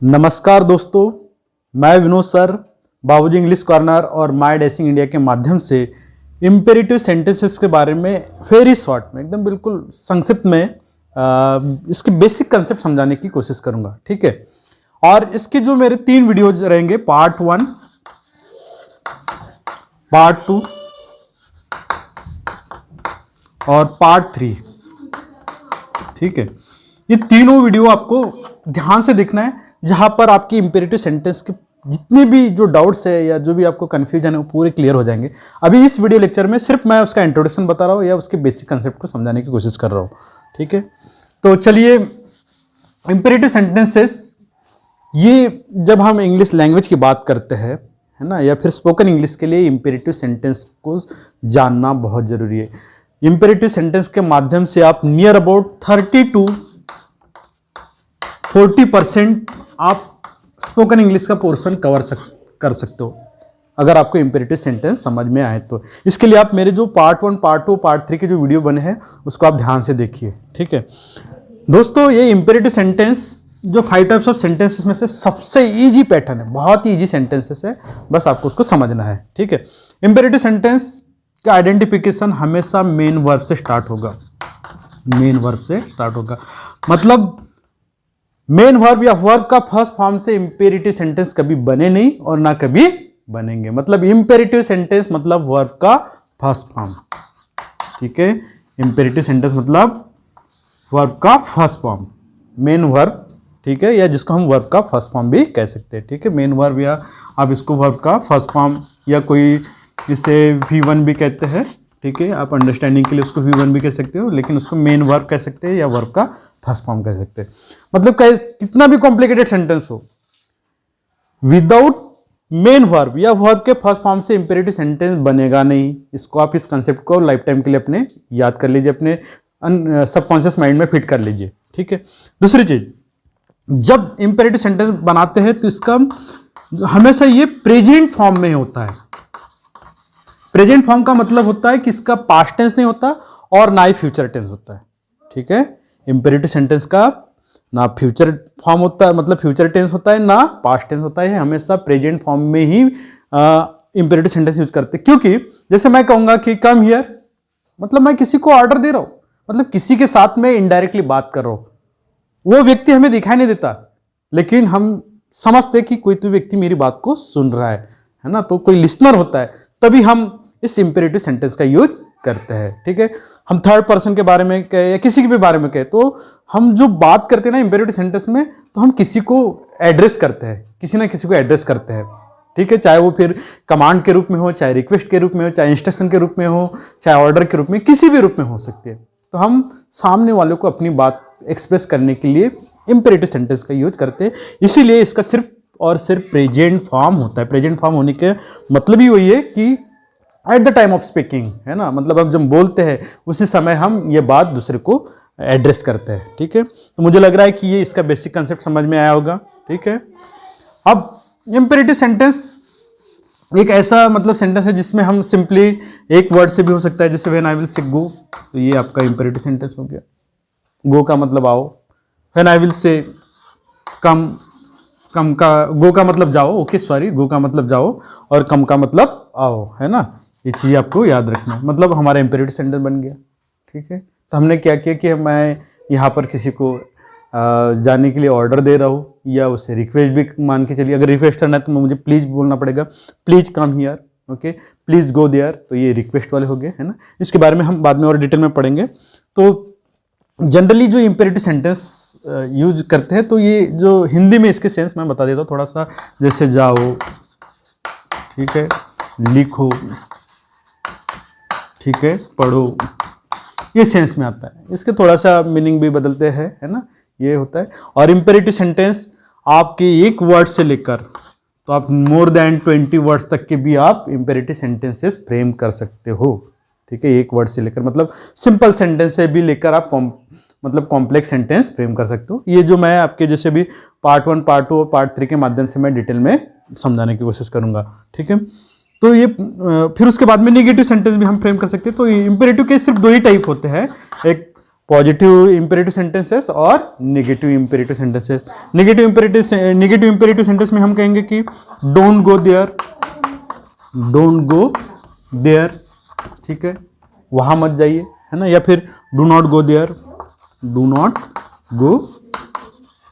नमस्कार दोस्तों, मैं विनोद सर बाबूजी इंग्लिश कॉर्नर और माय डैशिंग इंडिया के माध्यम से इम्पेरेटिव सेंटेंसेस के बारे में वेरी शॉर्ट में एकदम बिल्कुल संक्षिप्त में इसके बेसिक कंसेप्ट समझाने की कोशिश करूंगा। ठीक है, और इसके जो मेरे 3 वीडियोज रहेंगे, पार्ट 1, पार्ट 2 और पार्ट 3। ठीक है, ये तीनों वीडियो आपको ध्यान से देखना है, जहां पर आपकी इंपेरेटिव सेंटेंस के जितने भी जो डाउट्स है या जो भी आपको कंफ्यूजन है वो पूरे क्लियर हो जाएंगे। अभी इस वीडियो लेक्चर में सिर्फ मैं उसका इंट्रोडक्शन बता रहा हूँ या उसके बेसिक कंसेप्ट को समझाने की कोशिश कर रहा हूँ। ठीक है, तो चलिए, इंपेरेटिव सेंटेंसेस ये जब हम इंग्लिश लैंग्वेज की बात करते हैं, है ना, या फिर स्पोकन इंग्लिश के लिए इंपेरेटिव सेंटेंस को जानना बहुत जरूरी है। इंपेरेटिव सेंटेंस के माध्यम से आप नियर अबाउट 30 to 40% आप स्पोकन इंग्लिश का पोर्शन कर सकते हो, अगर आपको इंपेरेटिव सेंटेंस समझ में आए तो। इसके लिए आप मेरे जो पार्ट 1, पार्ट 2, पार्ट 3 के जो वीडियो बने हैं उसको आप ध्यान से देखिए। ठीक है दोस्तों, ये इंपेरेटिव सेंटेंस जो 5 टाइप्स ऑफ सेंटेंसेस में से सबसे इजी पैटर्न है, बहुत ही इजी सेंटेंसेस है, बस आपको उसको समझना है। ठीक है, इंपेरेटिव सेंटेंस का आइडेंटिफिकेशन हमेशा मेन वर्ब से स्टार्ट होगा। मेन वर्ब से स्टार्ट होगा मतलब मेन वर्ब या वर्ब का फर्स्ट फॉर्म से इंपेरेटिव सेंटेंस कभी बने नहीं और ना कभी बनेंगे। मतलब इंपेरेटिव सेंटेंस मतलब वर्ब का फर्स्ट फॉर्म। ठीक है, इंपेरेटिव सेंटेंस मतलब वर्ब का फर्स्ट फॉर्म, मेन वर्ब। ठीक है, या जिसको हम वर्ब का फर्स्ट फॉर्म भी कह सकते हैं। ठीक है, मेन वर्ब या आप इसको वर्ब का फर्स्ट फॉर्म या कोई इसे V1 भी कहते हैं। ठीक है, आप अंडरस्टैंडिंग के लिए उसको V1 भी कह सकते हो, लेकिन उसको मेन वर्ब कह सकते हैं या वर्ब का फर्स्ट फॉर्म कह सकते हैं। मतलब कितना भी कॉम्प्लिकेटेड सेंटेंस हो, विदाउट मेन वर्ब या वर्ब के फर्स्ट फॉर्म से इंपेरेटिव सेंटेंस बनेगा नहीं। इसको आप इस कंसेप्ट को लाइफ टाइम के लिए अपने याद कर लीजिए, अपने सबकॉन्शियस माइंड में फिट कर लीजिए। ठीक है, दूसरी चीज, जब इंपेरेटिव सेंटेंस बनाते हैं तो इसका हमेशा ये प्रेजेंट फॉर्म में होता है। प्रेजेंट फॉर्म का मतलब होता है कि इसका पास्ट टेंस नहीं होता और ना ही फ्यूचर टेंस होता है। ठीक है, इंपेरेटिव सेंटेंस का ना फ्यूचर फॉर्म होता है, मतलब फ्यूचर टेंस होता है, ना पास्ट टेंस होता है, हमेशा प्रेजेंट फॉर्म में ही इंपेरेटिव सेंटेंस यूज करते हैं। क्योंकि जैसे मैं कहूंगा कि कम हियर, मतलब मैं किसी को ऑर्डर दे रहा हूं, मतलब किसी के साथ में इनडायरेक्टली बात कर रहा हूं। वो व्यक्ति हमें दिखाई नहीं देता, लेकिन हम समझते कि कोई तो व्यक्ति मेरी बात को सुन रहा है ना, तो कोई लिसनर होता है, तभी हम इस इंपेरेटिव सेंटेंस का यूज करते हैं। ठीक है, हम थर्ड पर्सन के बारे में कहे या किसी के भी बारे में कहे, तो हम जो बात करते हैं ना इंपेरेटिव सेंटेंस में, तो हम किसी को एड्रेस करते हैं, किसी ना किसी को एड्रेस करते हैं। ठीक है, चाहे वो फिर कमांड के रूप में हो, चाहे रिक्वेस्ट के रूप में हो, चाहे इंस्ट्रक्शन के रूप में हो, चाहे ऑर्डर के रूप में, किसी भी रूप में हो सकती है। तो हम सामने वालों को अपनी बात एक्सप्रेस करने के लिए इंपेरेटिव सेंटेंस का यूज करते हैं। इसीलिए इसका सिर्फ और सिर्फ प्रेजेंट फॉर्म होता है। प्रेजेंट फॉर्म होने के मतलब ही वही है कि at the time of speaking, है ना, मतलब अब जब बोलते हैं उसी समय हम ये बात दूसरे को एड्रेस करते हैं। ठीक है, तो मुझे लग रहा है कि ये इसका बेसिक कंसेप्ट समझ में आया होगा। ठीक है, अब इंपेरेटिव सेंटेंस एक ऐसा मतलब सेंटेंस है जिसमें हम सिंपली एक वर्ड से भी हो सकता है, जैसे व्हेन आई विल से गो, तो ये आपका इंपेरेटिव सेंटेंस हो गया। गो का मतलब आओ, व्हेन आई विल से कम, कम का गो का मतलब जाओ, ओके सॉरी, गो का मतलब जाओ और कम का मतलब आओ, है ना। ये चीज़ आपको याद रखना है, मतलब हमारा इंपेरेटिव सेंटेंस बन गया। ठीक है, तो हमने क्या किया कि मैं यहाँ पर किसी को जाने के लिए ऑर्डर दे रहा हूँ, या उसे रिक्वेस्ट भी मान के चलिए। अगर रिक्वेस्ट करना है तो मुझे प्लीज़ बोलना पड़ेगा, please come here, okay, please go there, तो ये रिक्वेस्ट वाले हो गए, है ना। इसके बारे में हम बाद में और डिटेल में पढ़ेंगे। तो जनरली जो इंपेरेटिव सेंटेंस यूज करते हैं, तो ये जो हिंदी में इसके सेंस मैं बता देता हूँ थोड़ा सा, जैसे जाओ, ठीक है, लिखो, ठीक है, पढ़ो, ये सेंस में आता है। इसके थोड़ा सा मीनिंग भी बदलते हैं, है ना, ये होता है। और इंपेरेटिव सेंटेंस आपके एक वर्ड से लेकर तो आप मोर देन 20 वर्ड्स तक के भी आप इंपेरेटिव सेंटेंसेस फ्रेम कर सकते हो। ठीक है, एक वर्ड से लेकर मतलब सिंपल सेंटेंस से भी लेकर आप मतलब कॉम्प्लेक्स सेंटेंस फ्रेम कर सकते हो। ये जो मैं आपके जैसे भी पार्ट 1, पार्ट 2 और पार्ट 3 के माध्यम से मैं डिटेल में समझाने की कोशिश करूंगा। ठीक है, तो ये फिर उसके बाद में नेगेटिव सेंटेंस भी हम फ्रेम कर सकते हैं। तो इंपेरेटिव के सिर्फ 2 ही टाइप होते हैं, एक पॉजिटिव इंपेरेटिव सेंटेंसेस और negative imperative sentences. Negative imperative sentence में हम कहेंगे कि don't go there, don't go there, ठीक है, वहां मत जाइए, है ना। या फिर do not go there, do not go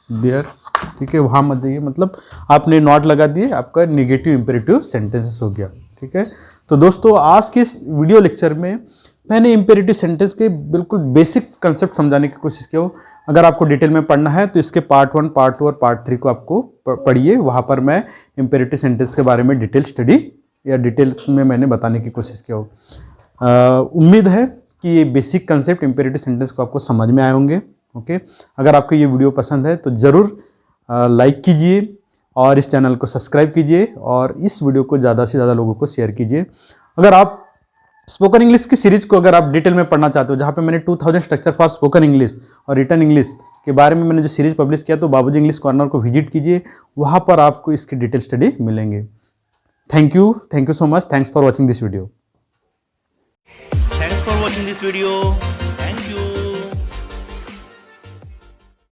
there, ठीक है, वहां मत जाइए, मतलब आपने नॉट लगा दिए, आपका नेगेटिव इंपेरेटिव सेंटेंसेस हो गया, ठीक है। तो दोस्तों आज के इस वीडियो लेक्चर में मैंने इंपेरेटिव सेंटेंस के बिल्कुल बेसिक कंसेप्ट समझाने की कोशिश किया हो। अगर आपको डिटेल में पढ़ना है तो इसके पार्ट 1, पार्ट 2 और पार्ट 3 को आपको पढ़िए, वहाँ पर मैं इंपेरेटिव सेंटेंस के बारे में डिटेल स्टडी या डिटेल्स में मैंने बताने की कोशिश किया हो। उम्मीद है कि ये बेसिक कंसेप्ट इंपेरेटिव सेंटेंस को आपको समझ में आए होंगे। ओके, अगर आपको ये वीडियो पसंद है तो ज़रूर लाइक कीजिए और इस चैनल को सब्सक्राइब कीजिए और इस वीडियो को ज़्यादा से ज़्यादा लोगों को शेयर कीजिए। अगर आप स्पोकन इंग्लिश की सीरीज को अगर आप डिटेल में पढ़ना चाहते हो, जहाँ पे मैंने 2000 स्ट्रक्चर फॉर स्पोकन इंग्लिश और रिटन इंग्लिश के बारे में मैंने जो सीरीज पब्लिश किया, तो बाबूजी इंग्लिश कॉर्नर को विजिट कीजिए, वहाँ पर आपको इसकी डिटेल स्टडी मिलेंगे। Thank you so much, thanks for watching this video. Thanks for watching this video.